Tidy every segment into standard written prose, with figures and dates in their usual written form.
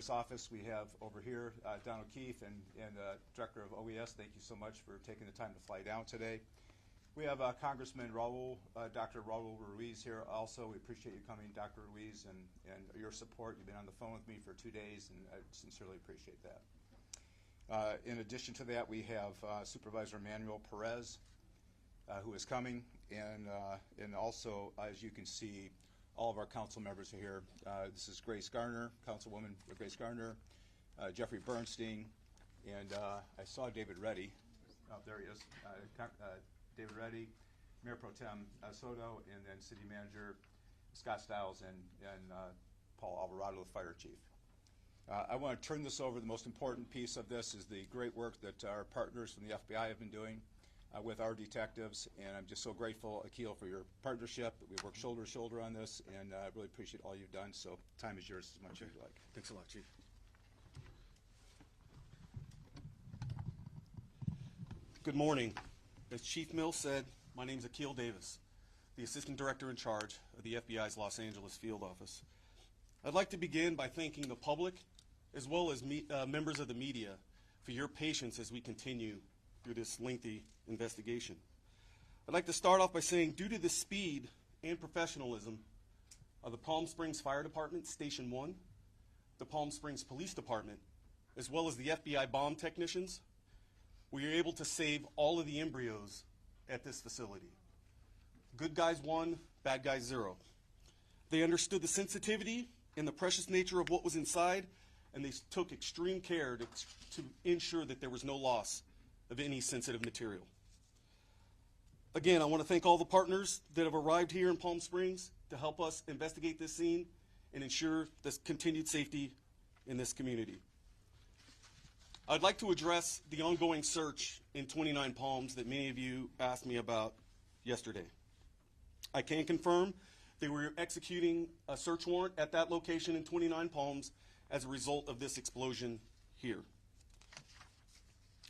office. We have over here Don O'Keefe and Director of OES. Thank you so much for taking the time to fly down today. We have Congressman Dr. Raul Ruiz here also. We appreciate you coming, Dr. Ruiz, and your support. You've been on the phone with me for 2 days, and I sincerely appreciate that. In addition to that, we have Supervisor Manuel Perez, who is coming, and also, as you can see, all of our council members are here. This is Grace Garner, Councilwoman Grace Garner, Jeffrey Bernstein, and I saw David Reddy. Oh, there he is. David Reddy, Mayor Pro Tem Soto, and then City Manager Scott Stiles and Paul Alvarado, the Fire Chief. I want to turn this over. The most important piece of this is the great work that our partners from the FBI have been doing with our detectives, and I'm just so grateful, Akil, for your partnership. We've worked shoulder to shoulder on this, and I really appreciate all you've done, so time is yours as much as you like. Thanks a lot, Chief. Good morning. As Chief Mills said, my name is Akil Davis, the Assistant Director in charge of the FBI's Los Angeles Field Office. I'd like to begin by thanking the public as well as members of the media for your patience as we continue through this lengthy investigation. I'd like to start off by saying, due to the speed and professionalism of the Palm Springs Fire Department, Station 1, the Palm Springs Police Department, as well as the FBI bomb technicians, we were able to save all of the embryos at this facility. Good guys won, bad guys zero. They understood the sensitivity and the precious nature of what was inside, and they took extreme care to ensure that there was no loss of any sensitive material. Again, I want to thank all the partners that have arrived here in Palm Springs to help us investigate this scene and ensure this continued safety in this community. I'd like to address the ongoing search in 29 Palms that many of you asked me about yesterday. I can confirm that we're executing a search warrant at that location in 29 Palms as a result of this explosion here.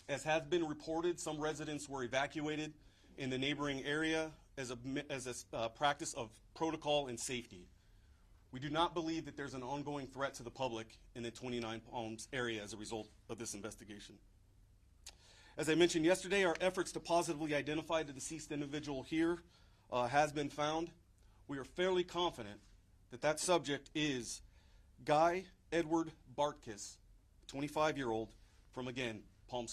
As has been reported, some residents were evacuated in the neighboring area as a practice of protocol and safety. We do not believe that there's an ongoing threat to the public in the 29 Palms area as a result of this investigation. As I mentioned yesterday, our efforts to positively identify the deceased individual here has been found. We are fairly confident that that subject is Guy Edward Bartkiss, 25-year-old from, again, from,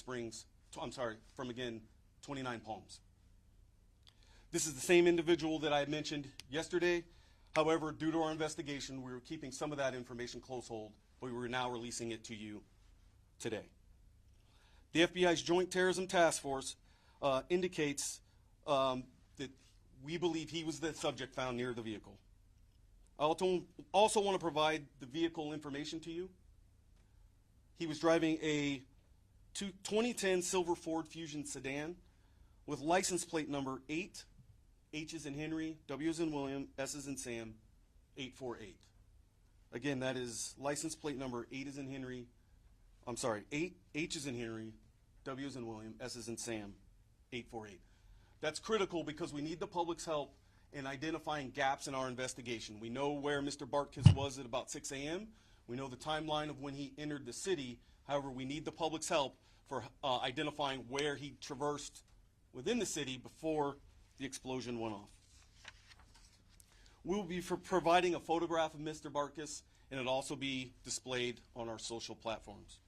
again, 29 Palms. This is the same individual that I had mentioned yesterday. However, due to our investigation, we were keeping some of that information close hold, but we are now releasing it to you today. The FBI's Joint Terrorism Task Force indicates that we believe he was the subject found near the vehicle. I also want to provide the vehicle information to you. He was driving a 2010 silver Ford Fusion sedan with license plate number 8, H as in Henry, W as in William, S as in Sam, 848. Again, that is license plate number 8 as in Henry, 8, H as in Henry, W as in William, S as in Sam, 848. That's critical because we need the public's help in identifying gaps in our investigation. We know where Mr. Bartkiss was at about 6 a.m. We know the timeline of when he entered the city. However, we need the public's help for identifying where he traversed within the city before the explosion went off. We'll be providing a photograph of Mr. Bartkiss, and it'll also be displayed on our social platforms.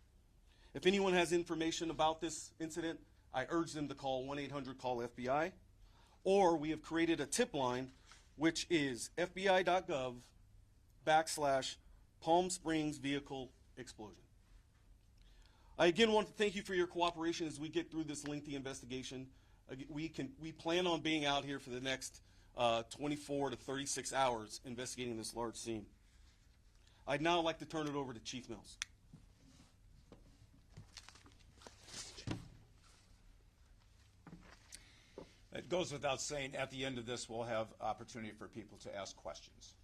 If anyone has information about this incident, I urge them to call 1-800-CALL-FBI, or we have created a tip line, which is fbi.gov/Palm Springs vehicle explosion. I again want to thank you for your cooperation as we get through this lengthy investigation. We plan on being out here for the next 24 to 36 hours investigating this large scene. I'd now like to turn it over to Chief Mills. It goes without saying, at the end of this, we'll have opportunity for people to ask questions.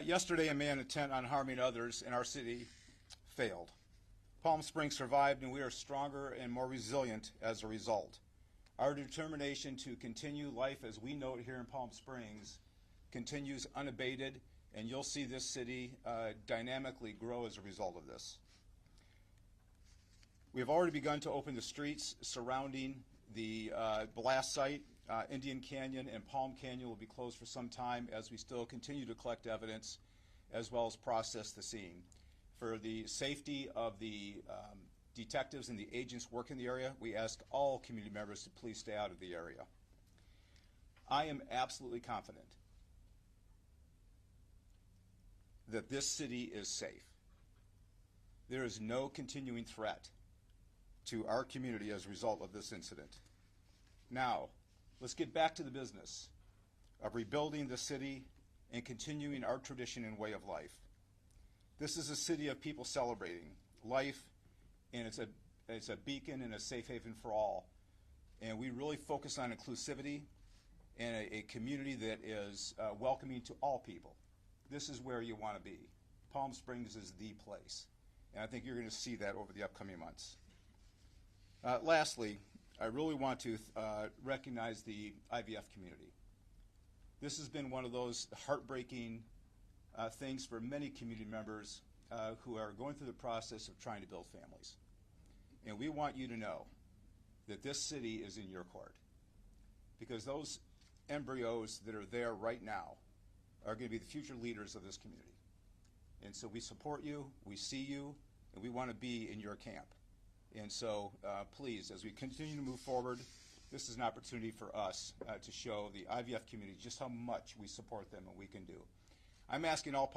Yesterday, a man intent on harming others in our city failed. Palm Springs survived, and we are stronger and more resilient as a result. Our determination to continue life as we know it here in Palm Springs continues unabated, and you'll see this city dynamically grow as a result of this. We have already begun to open the streets surrounding the blast site. Indian Canyon and Palm Canyon will be closed for some time as we still continue to collect evidence as well as process the scene. For the safety of the detectives and the agents working the area, we ask all community members to please stay out of the area. I am absolutely confident that this city is safe. There is no continuing threat to our community as a result of this incident. Now, let's get back to the business of rebuilding the city and continuing our tradition and way of life. This is a city of people celebrating life, and it's a beacon and a safe haven for all. And we really focus on inclusivity and a community that is welcoming to all people. This is where you want to be. Palm Springs is the place. And I think you're going to see that over the upcoming months. Lastly, I really want to recognize the IVF community. This has been one of those heartbreaking things for many community members who are going through the process of trying to build families. And we want you to know that this city is in your court, because those embryos that are there right now are going to be the future leaders of this community. And so we support you, we see you, and we want to be in your camp. And so please, as we continue to move forward, this is an opportunity for us to show the IVF community just how much we support them and we can do. I'm asking all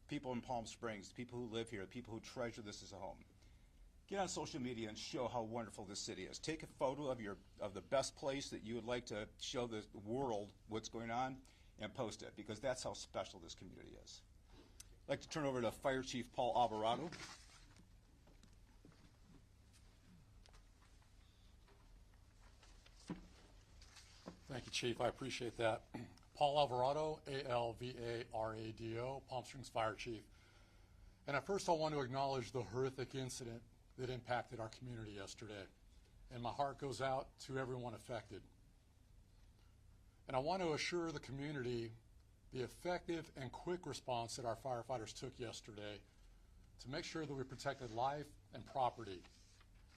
people in Palm Springs, the people who live here, the people who treasure this as a home, get on social media and show how wonderful this city is. Take a photo of the best place that you would like to show the world what's going on and post it, because that's how special this community is. I'd like to turn over to Fire Chief Paul Alvarado. Thank you, Chief. I appreciate that. Paul Alvarado, A-L-V-A-R-A-D-O, Palm Springs Fire Chief. And at first I want to acknowledge the horrific incident that impacted our community yesterday. And my heart goes out to everyone affected. And I want to assure the community the effective and quick response that our firefighters took yesterday to make sure that we protected life and property.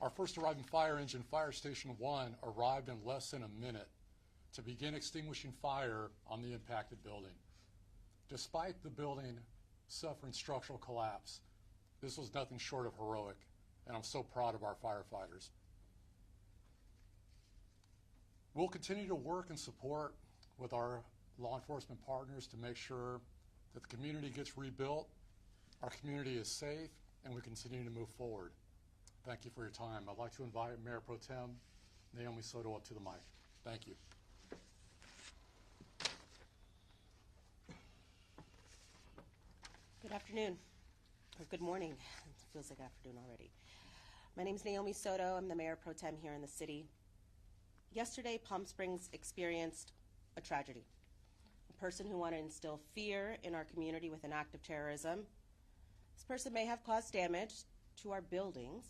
Our first arriving fire engine, Fire Station 1, arrived in less than a minute to begin extinguishing fire on the impacted building. Despite the building suffering structural collapse, this was nothing short of heroic, and I'm so proud of our firefighters. We'll continue to work and support with our law enforcement partners to make sure that the community gets rebuilt, our community is safe, and we continue to move forward. Thank you for your time. I'd like to invite Mayor Pro Tem Naomi Soto up to the mic. Thank you. Good afternoon, or good morning. It feels like afternoon already. My name is Naomi Soto. I'm the Mayor Pro Tem here in the city. Yesterday, Palm Springs experienced a tragedy. A person who wanted to instill fear in our community with an act of terrorism. This person may have caused damage to our buildings,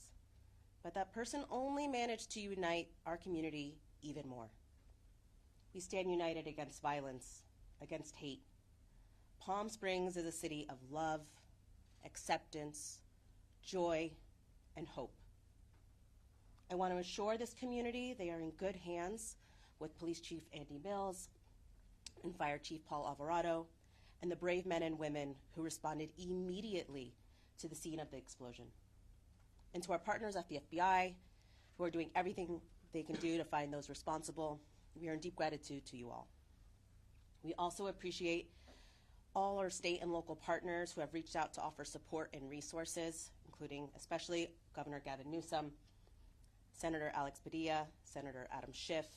but that person only managed to unite our community even more. We stand united against violence, against hate. Palm Springs is a city of love, acceptance, joy, and hope. I want to assure this community they are in good hands with Police Chief Andy Mills and Fire Chief Paul Alvarado and the brave men and women who responded immediately to the scene of the explosion. And to our partners at the FBI, who are doing everything they can do to find those responsible, we are in deep gratitude to you all. We also appreciate all our state and local partners who have reached out to offer support and resources, including especially Governor Gavin Newsom, Senator Alex Padilla, Senator Adam Schiff,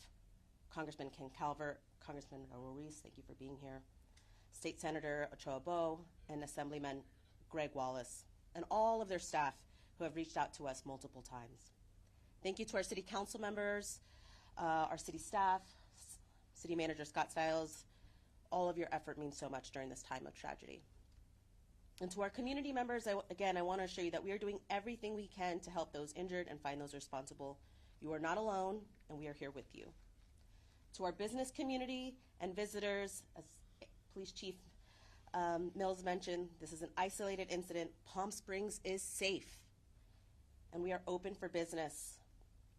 Congressman Ken Calvert, Congressman Raul Ruiz, thank you for being here, State Senator Ochoa Bo, and Assemblyman Greg Wallace, and all of their staff who have reached out to us multiple times. Thank you to our city council members, our city staff, City Manager Scott Stiles. All of your effort means so much during this time of tragedy. And to our community members, again, I want to assure you that we are doing everything we can to help those injured and find those responsible. You are not alone, and we are here with you. To our business community and visitors, as Police Chief Mills mentioned, this is an isolated incident. Palm Springs is safe, and we are open for business.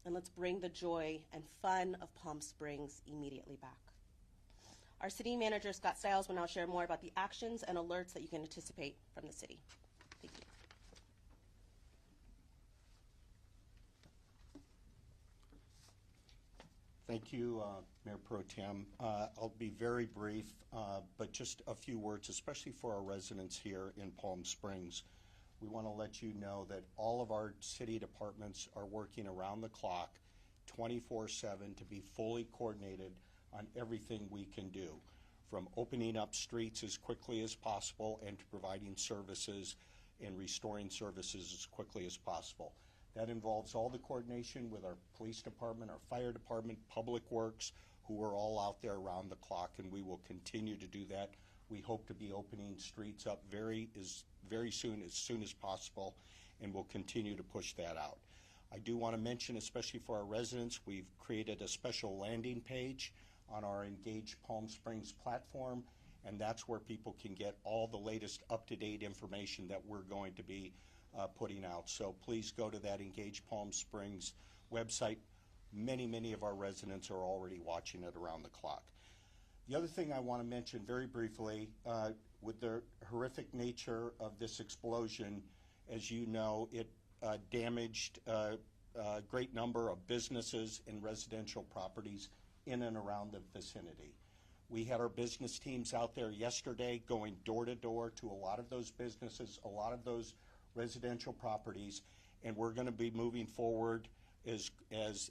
And let's bring the joy and fun of Palm Springs immediately back. Our city manager, Scott Stiles, will now share more about the actions and alerts that you can anticipate from the city. Thank you. Thank you, Mayor Pro Tem. I'll be very brief, but just a few words, especially for our residents here in Palm Springs. We want to let you know that all of our city departments are working around the clock, 24/7, to be fully coordinated on everything we can do, from opening up streets as quickly as possible and to providing services and restoring services as quickly as possible. That involves all the coordination with our police department, our fire department, public works, who are all out there around the clock, and we will continue to do that. We hope to be opening streets up very soon as possible, and we'll continue to push that out. I do want to mention, especially for our residents, we've created a special landing page on our Engage Palm Springs platform, and that's where people can get all the latest up-to-date information that we're going to be putting out. So please go to that Engage Palm Springs website. Many of our residents are already watching it around the clock. The other thing I want to mention very briefly, with the horrific nature of this explosion, as you know, it damaged a great number of businesses and residential properties in and around the vicinity. We had our business teams out there yesterday going door to door to a lot of those businesses, a lot of those residential properties, and we're going to be moving forward as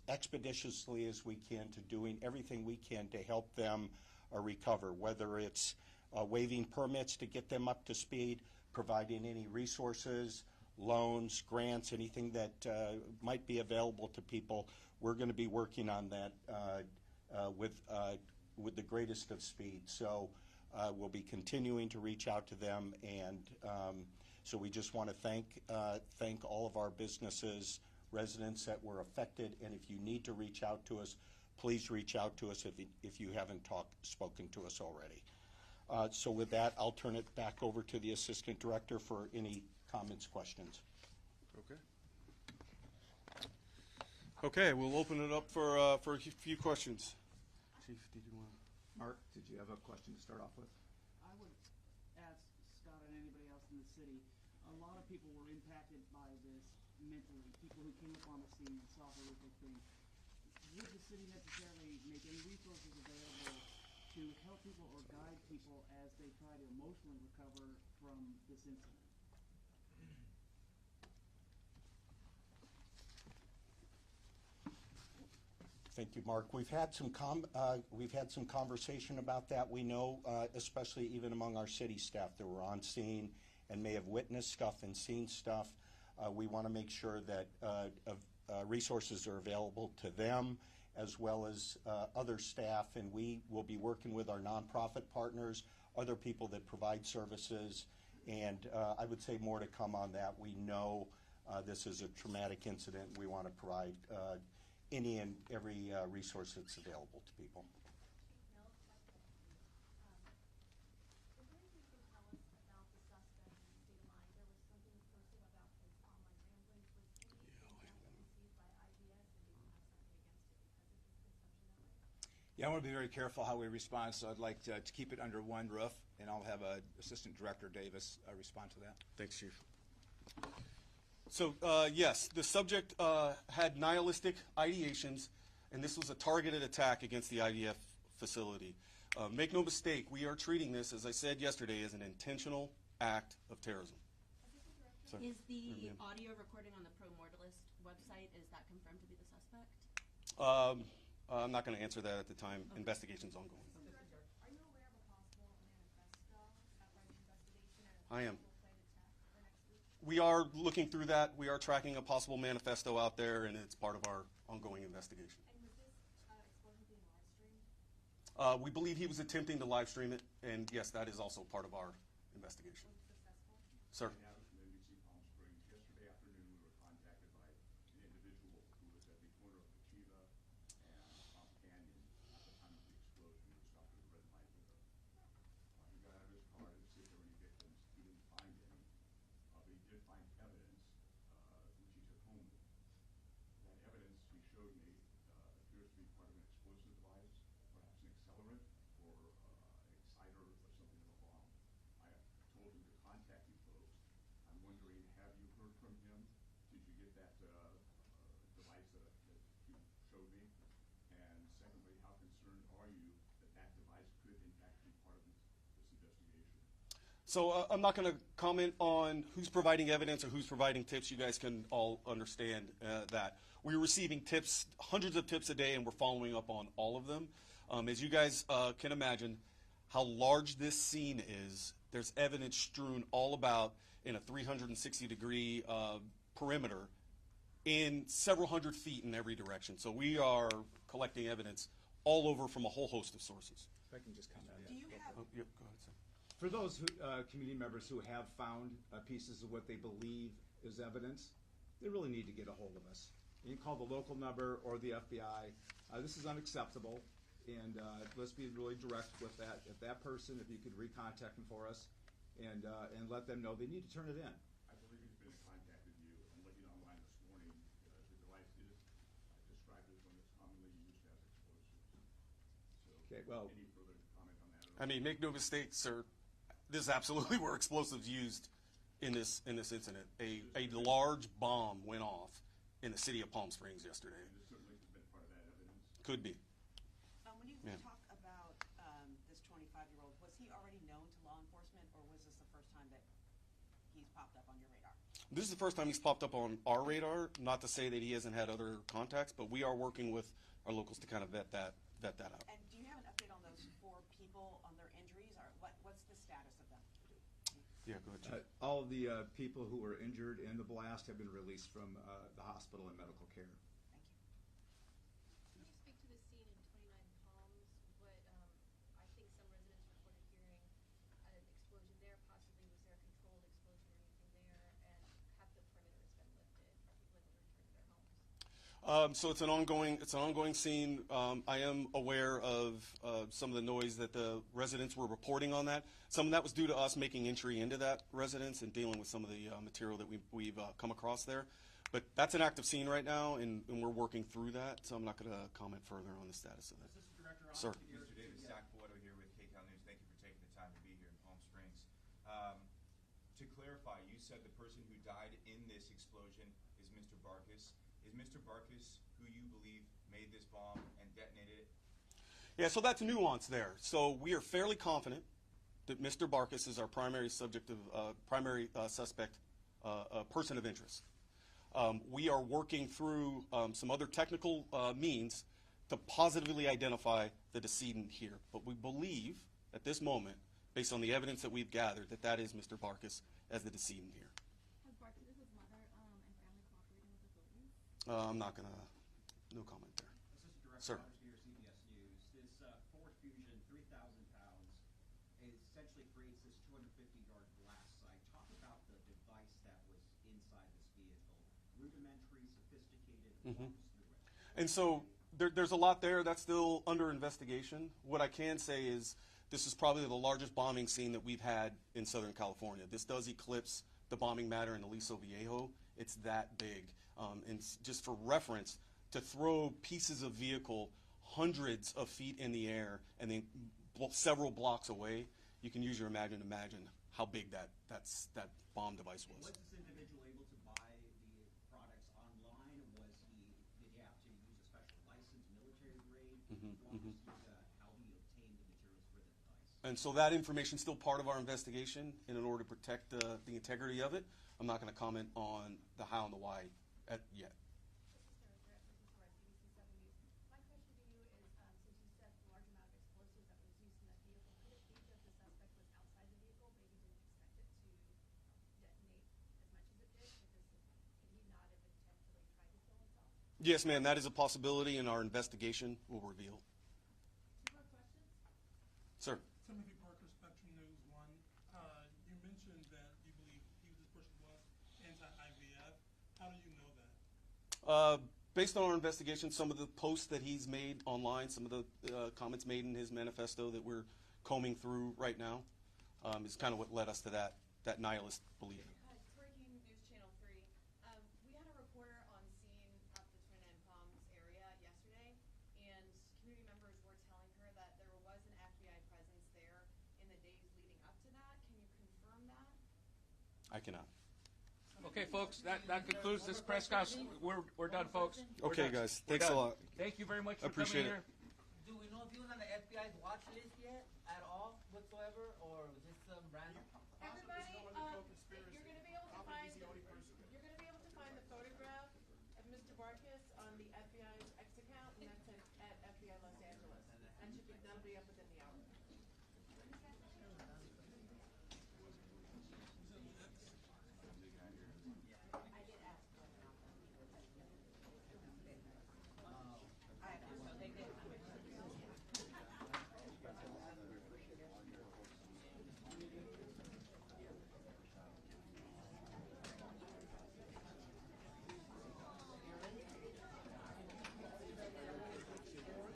expeditiously as we can to doing everything we can to help them recover, whether it's waiving permits to get them up to speed, providing any resources, loans, grants, anything that might be available to people. We're going to be working on that with the greatest of speed. So we'll be continuing to reach out to them, and so we just want to thank all of our businesses, residents that were affected, and if you need to reach out to us, please reach out to us if you haven't spoken to us already. So with that, I'll turn it back over to the Assistant Director for any comments, questions. Okay, we'll open it up for a few questions. Chief, did you want to? Mark, did you have a question to start off with? I would ask Scott and anybody else in the city, a lot of people were impacted by this mentally, people who came up on the scene and saw horrific things. Would the city necessarily make any resources available to help people or guide people as they try to emotionally recover from this incident? Thank you, Mark. We've had some conversation about that. We know, especially even among our city staff that were on scene and may have witnessed stuff and seen stuff, we want to make sure that resources are available to them as well as other staff, and we will be working with our nonprofit partners, other people that provide services, and I would say more to come on that. We know this is a traumatic incident. We want to provide any and every resource that's available to people. Yeah, I want to be very careful how we respond, so I'd like to keep it under one roof, and I'll have Assistant Director Davis respond to that. Thanks, Chief. So, yes, the subject had nihilistic ideations, and this was a targeted attack against the IDF facility. Make no mistake, we are treating this, as I said yesterday, as an intentional act of terrorism. So, is the audio recording on the Pro Mortalist website, is that confirmed to be the suspect? I'm not going to answer that at the time. Okay. Investigation's ongoing. Are you aware of a possible manifesto after the investigation? I am. We are looking through that. We are tracking a possible manifesto out there, and it's part of our ongoing investigation. And was this explosion being live streamed? We believe he was attempting to live stream it, and yes, that is also part of our investigation. Was it successful? Sir. NBC Palm Springs. Yesterday afternoon, we were contacted by an individual who was at the corner of Chiva and Palm Canyon at the time of the explosion. We were stopped at a red light with her. He got out of his car to see if there secondly, how concerned are you that that device could in fact be part of this investigation? So I'm not going to comment on who's providing evidence or who's providing tips. You guys can all understand that. We're receiving tips, hundreds of tips a day, and we're following up on all of them. As you guys can imagine, how large this scene is, there's evidence strewn all about in a 360-degree perimeter in several hundred feet in every direction. So we are collecting evidence all over from a whole host of sources. If I can just comment. Do you have, Oh, yep, go ahead, sir. For those who, community members who have found pieces of what they believe is evidence, they really need to get a hold of us. You can call the local number or the FBI. This is unacceptable, and let's be really direct with that. If that person, if you could recontact them for us and let them know they need to turn it in. I believe he's been in contact with you and looking online this morning. The device is described as one that's commonly used as explosives. So, Okay, well, any further comment on that? I mean, make no mistake, sir. This absolutely were explosives used in this incident. A large bomb went off in the city of Palm Springs yesterday. This certainly has been part of that evidence. Could be. When you Yeah. talk about this 25-year-old, was he already known to law enforcement, or was this the first time that he's popped up on your radar? This is the first time he's popped up on our radar. Not to say that he hasn't had other contacts, but we are working with our locals to kind of vet that out. And do you have an update on those 4 people on their injuries, or what's the status of them? Yeah, go ahead, Chief. all of the people who were injured in the blast have been released from the hospital and medical care. Thank you. Can you speak to the scene in 29 Palms? What I think some residents reported hearing an explosion there. Possibly was there a controlled explosion or anything there? And have the perimeters been lifted? Are people able to return to their homes? So it's an ongoing scene. I am aware of some of the noise that the residents were reporting on that. Some of that was due to us making entry into that residence and dealing with some of the material that we've come across there. But that's an active scene right now, and we're working through that. So I'm not going to comment further on the status of that. Assistant Director, Sir. Mr. David Sackboido here with KCAL News. Thank you for taking the time to be here in Palm Springs. To clarify, you said the person who died in this explosion is Mr. Barkas. Is Mr. Barkas who you believe made this bomb and detonated it? Yeah, so that's nuance there. So we are fairly confident that Mr. Barkas is our primary suspect, person of interest. We are working through some other technical means to positively identify the decedent here. But we believe at this moment, based on the evidence that we've gathered, that is Mr. Barkas as the decedent here. Has Barkas' mother and family cooperating with authorities? I'm not going to, no comment there. Assistant Director, Sir. Rogers here, CBS News. This Ford Fusion, 3,000 pounds, essentially creates this 250-yard blast site. Talk about the device that was inside this vehicle. Rudimentary, sophisticated, walk us through it. And so there's a lot there that's still under investigation. What I can say is this is probably the largest bombing scene that we've had in Southern California. This does eclipse the bombing matter in Aliso Viejo. It's that big. And just for reference, to throw pieces of vehicle hundreds of feet in the air and then several blocks away, you can use your imagine how big that bomb device was. Was this individual able to buy the products online? Did he have to use a special license, military grade? Walk us through how he obtained the materials for the device. And so that information is still part of our investigation, and in order to protect the integrity of it, I'm not going to comment on the how and the why yet. My question to you is, since you said the large amount of explosives that was used in that vehicle, could it be that the suspect was outside the vehicle, maybe didn't expect it to detonate as much as it did, because could he not have intentionally tried to kill himself? Yes, ma'am, that is a possibility, and our investigation will reveal. 2 more questions. Sir. Timothy Parker, Spectrum News 1. You mentioned that you believe this person was anti-IVF. How do you know that? Based on our investigation, some of the posts that he's made online, some of the comments made in his manifesto that we're combing through right now, is kind of what led us to that nihilist belief. Breaking News Channel 3. We had a reporter on scene up the 29 Palms area yesterday, and community members were telling her that there was an FBI presence there in the days leading up to that. Can you confirm that? I cannot. Okay, folks, that concludes this press conference. We're done, folks. Okay, guys. Thanks a lot. Thank you very much for Appreciate coming it. here. guys watch list yet at all whatsoever, or just some random? Everybody